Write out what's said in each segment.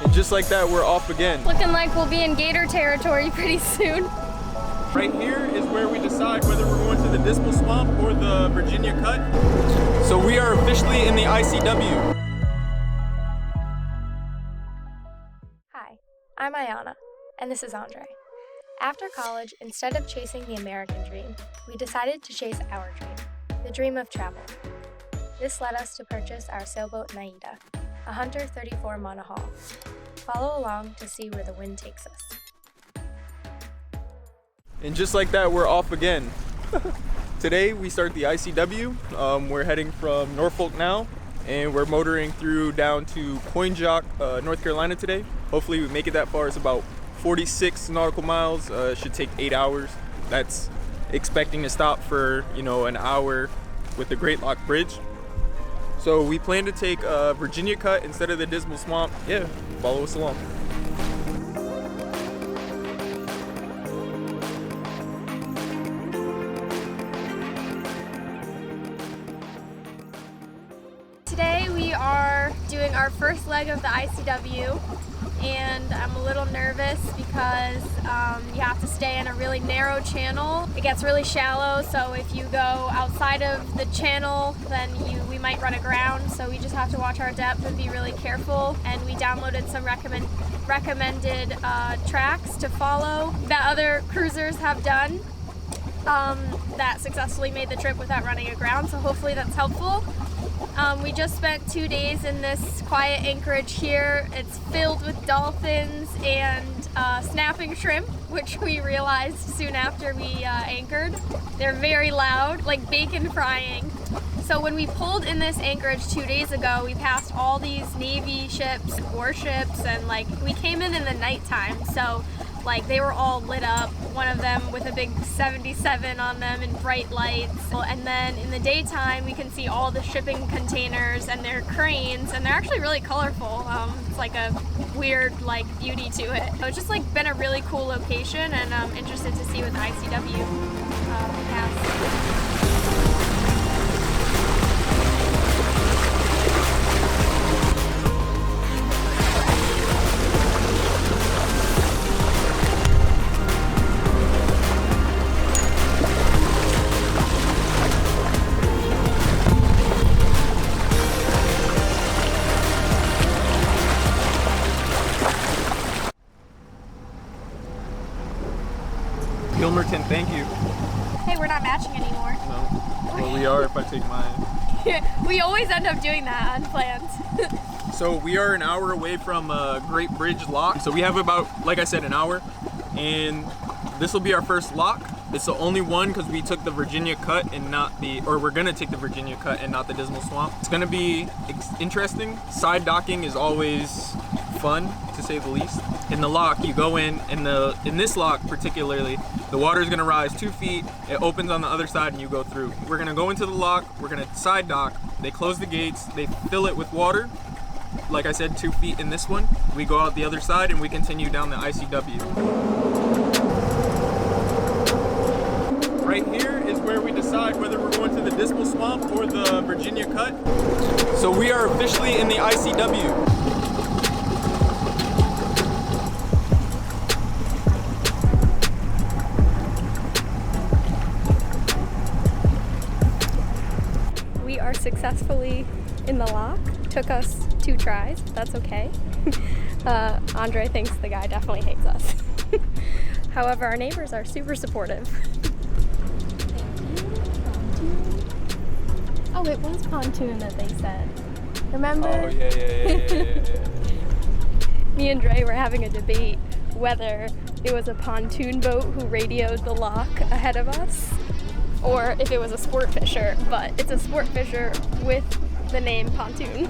And just like that, we're off again. Looking like we'll be in gator territory pretty soon. Right here is where we decide whether we're going to the Dismal Swamp or the Virginia Cut. So we are officially in the ICW. Hi, I'm Ayana, and this is Andre. After college, instead of chasing the American dream, we decided to chase our dream, the dream of travel. This led us to purchase our sailboat Naida, a Hunter 34 monohull. Follow along to see where the wind takes us. And just like that, we're off again. Today we start the ICW. We're heading from Norfolk now, and we're motoring through down to Coinjock, North Carolina today. Hopefully we make it that far. It's about 46 nautical miles. It should take 8 hours. That's expecting to stop for, an hour with the Great Lock Bridge. So we plan to take Virginia Cut instead of the Dismal Swamp. Yeah, follow us along. Today we are doing our first leg of the ICW, and I'm a little nervous because you have to stay in a really narrow channel. It gets really shallow, so if you go outside of the channel, then we might run aground, so we just have to watch our depth and be really careful. And we downloaded some recommended tracks to follow that other cruisers have done that successfully made the trip without running aground, so hopefully that's helpful. We just spent 2 days in this quiet anchorage here. It's filled with dolphins and snapping shrimp, which we realized soon after we anchored. They're very loud, like bacon frying. So when we pulled in this anchorage 2 days ago, we passed all these Navy ships, warships, and we came in the nighttime. So they were all lit up, one of them with a big 77 on them and bright lights. And then in the daytime, we can see all the shipping containers and their cranes, and they're actually really colorful. It's like a weird beauty to it. So it's just been a really cool location, and I'm interested to see what the ICW has. Gilmerton, thank you. Hey, we're not matching anymore. No. Well, we are if I take mine. We always end up doing that unplanned. So we are an hour away from Great Bridge Lock. So we have about, like I said, an hour. And this will be our first lock. It's the only one because we took the Virginia Cut and we're gonna take the Virginia Cut and not the Dismal Swamp. It's gonna be interesting. Side docking is always fun, to say the least. In the lock, you go in this lock particularly, the water is gonna rise 2 feet, it opens on the other side and you go through. We're gonna go into the lock, we're gonna side dock, they close the gates, they fill it with water. Like I said, 2 feet in this one. We go out the other side and we continue down the ICW. Right here is where we decide whether we're going to the Dismal Swamp or the Virginia Cut. So we are officially in the ICW. We are successfully in the lock. Took us 2 tries, but that's okay. Andre thinks the guy definitely hates us. However, our neighbors are super supportive. Oh, it was pontoon that they said. Remember? Oh, yeah. Me and Dre were having a debate whether it was a pontoon boat who radioed the lock ahead of us, or if it was a sport fisher, but it's a sport fisher with the name pontoon.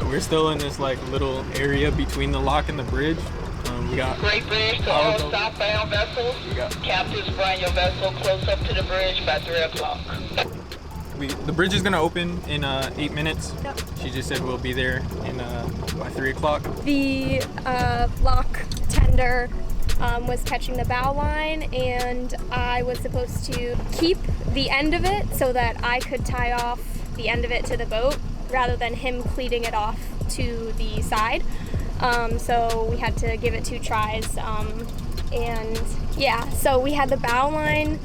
We're still in this little area between the lock and the bridge. We got Great Bridge to all southbound vessels. Captains, bring your vessel close up to the bridge by 3 o'clock. The bridge is gonna open in 8 minutes. Yep. She just said we'll be there by 3 o'clock. The lock tender was catching the bow line, and I was supposed to keep the end of it so that I could tie off the end of it to the boat rather than him cleating it off to the side. So we had to give it 2 tries. And yeah, so we had the bow line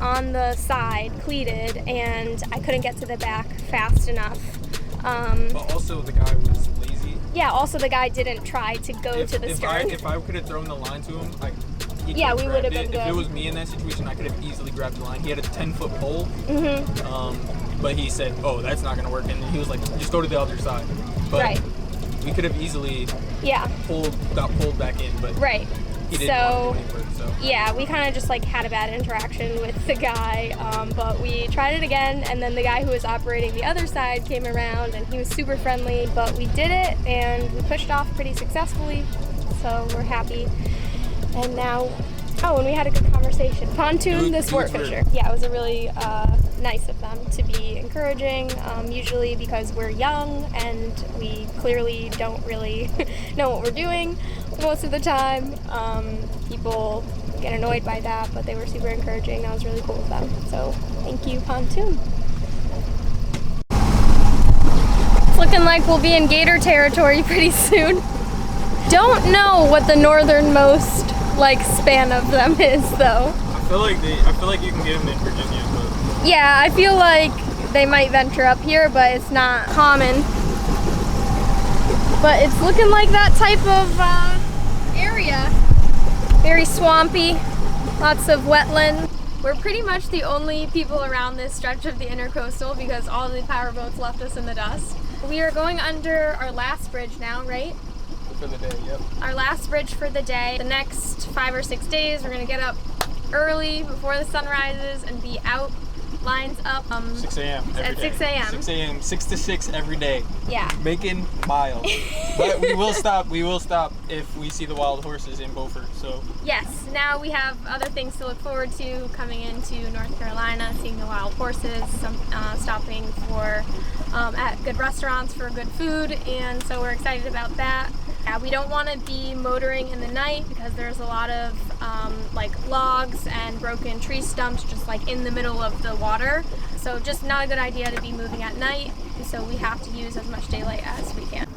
on the side cleated, and I couldn't get to the back fast enough. But also the guy was lazy. Yeah, also the guy didn't try to go to the stern. If I could have thrown the line to him, yeah, we would have been good. If it was me in that situation, I could have easily grabbed the line. He had a 10-foot pole, but he said, "Oh, that's not gonna work," and he was like, "Just go to the other side." But right. We could have easily got pulled back in, but right. He didn't want to do any work, so. Yeah, we kind of just like had a bad interaction with the guy, but we tried it again, and then the guy who was operating the other side came around, and he was super friendly, but we did it, and we pushed off pretty successfully, so we're happy. And now, and we had a good conversation. Pontoon the sport fisher. Yeah, it was a really nice of them to be encouraging, usually because we're young and we clearly don't really know what we're doing most of the time. People get annoyed by that, but they were super encouraging. That was really cool of them. So thank you, Pontoon. It's looking like we'll be in gator territory pretty soon. Don't know what the northernmost span of them is though. I feel like you can get them in Virginia, but yeah, I feel like they might venture up here, but it's not common. But it's looking like that type of area. Very swampy, lots of wetland. We're pretty much the only people around this stretch of the intercoastal because all the power boats left us in the dust. We are going under our last bridge now, right? For the day, yep. Our last bridge for the day. The next 5 or 6 days, we're gonna get up early before the sun rises and be out, lines up. 6 a.m. At 6 a.m. 6 a.m. 6 to 6 every day. Yeah. Making miles. But we will stop if we see the wild horses in Beaufort, so. Yes, now we have other things to look forward to coming into North Carolina, seeing the wild horses, stopping for at good restaurants for good food, and so we're excited about that. Yeah, we don't want to be motoring in the night because there's a lot of logs and broken tree stumps just in the middle of the water. So just not a good idea to be moving at night. So we have to use as much daylight as we can.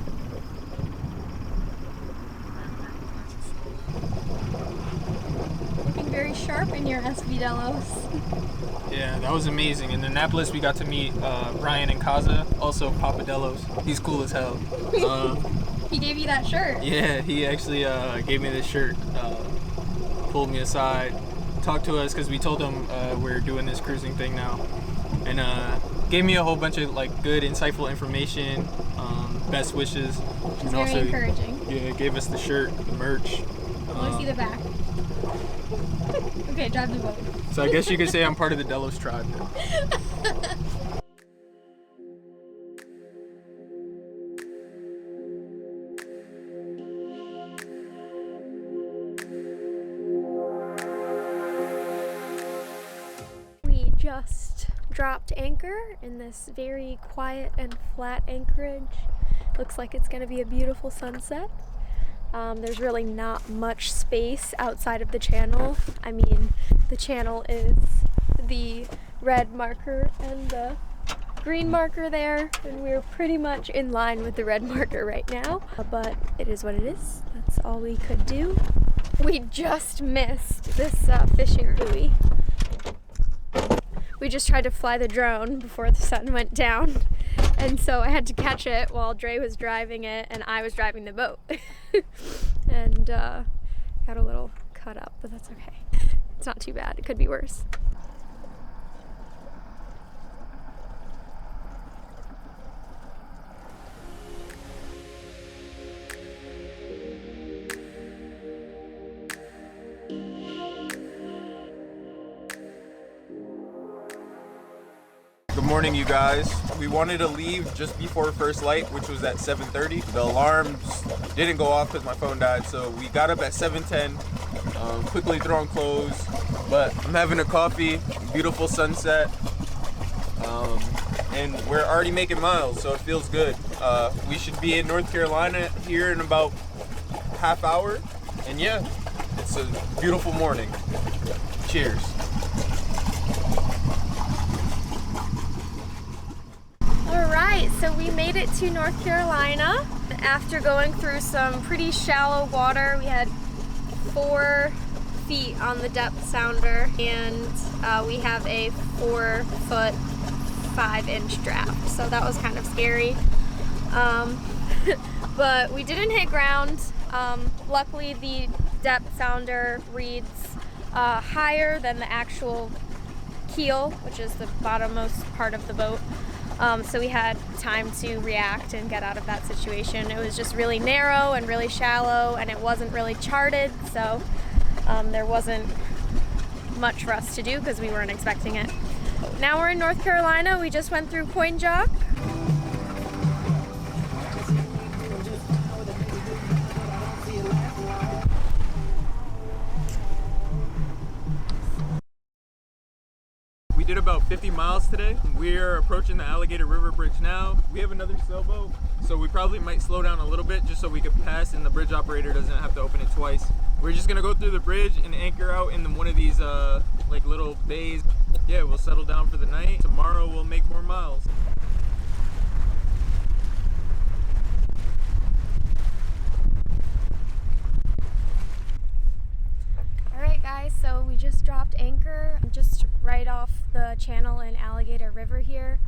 Looking very sharp in your SV Delos. Yeah, that was amazing. In Annapolis, we got to meet Ryan and Kaza, also Papa Delos. He's cool as hell. He gave you that shirt. Yeah, he actually gave me this shirt, pulled me aside, talked to us because we told him we're doing this cruising thing now, and gave me a whole bunch of good, insightful information, best wishes. It's very encouraging. Yeah, gave us the shirt, the merch. I want to see the back. Okay, drive the boat. So I guess you could say I'm part of the Delos tribe now. Just dropped anchor in this very quiet and flat anchorage. Looks like it's going to be a beautiful sunset. There's really not much space outside of the channel. I mean, the channel is the red marker and the green marker there, and we're pretty much in line with the red marker right now, but it is what it is. That's all we could do. We just missed this fishing buoy. We just tried to fly the drone before the sun went down, and so I had to catch it while Dre was driving it and I was driving the boat. And got a little cut up, but that's okay. It's not too bad. It could be worse. Good morning, you guys. We wanted to leave just before first light, which was at 7:30. The alarms didn't go off because my phone died, so we got up at 7:10, quickly throwing clothes, but I'm having a coffee, beautiful sunset, and we're already making miles, so it feels good. We should be in North Carolina here in about half hour, and yeah, it's a beautiful morning. Cheers. it to North Carolina. After going through some pretty shallow water, we had 4 feet on the depth sounder, and we have a 4-foot 5-inch draft, so that was kind of scary. But we didn't hit ground. Luckily, the depth sounder reads higher than the actual keel, which is the bottommost part of the boat. So we had time to react and get out of that situation. It was just really narrow and really shallow, and it wasn't really charted, so there wasn't much for us to do because we weren't expecting it. Now we're in North Carolina. We just went through Coin Jock. We did about 50 miles today. We're approaching the Alligator River Bridge now. We have another sailboat, so we probably might slow down a little bit just so we can pass and the bridge operator doesn't have to open it twice. We're just gonna go through the bridge and anchor out in one of these like little bays. Yeah, we'll settle down for the night. Tomorrow we'll make more miles. Alright guys, so we just dropped anchor just right off the channel in Alligator River here.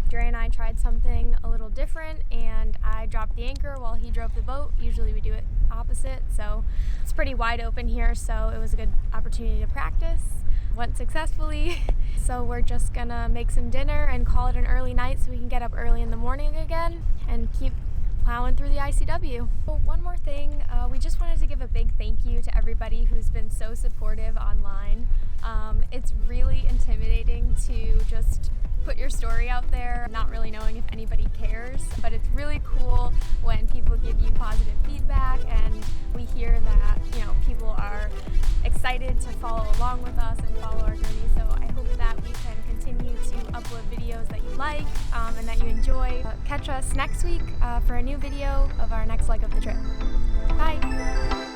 Dre and I tried something a little different, and I dropped the anchor while he drove the boat. Usually we do it opposite, so it's pretty wide open here, so it was a good opportunity to practice. Went successfully. So we're just gonna make some dinner and call it an early night so we can get up early in the morning again and keep plowing through the ICW. Oh, one more thing, we just wanted to give a big thank you to everybody who's been so supportive online. It's really intimidating to just put your story out there, not really knowing if anybody cares, but it's really cool when people give you positive feedback and we hear that, you know, people are excited to follow along with us and follow our journey. So I hope that we can continue to upload videos that you like and that you enjoy. Catch us next week for a new video of our next leg of the trip. Bye!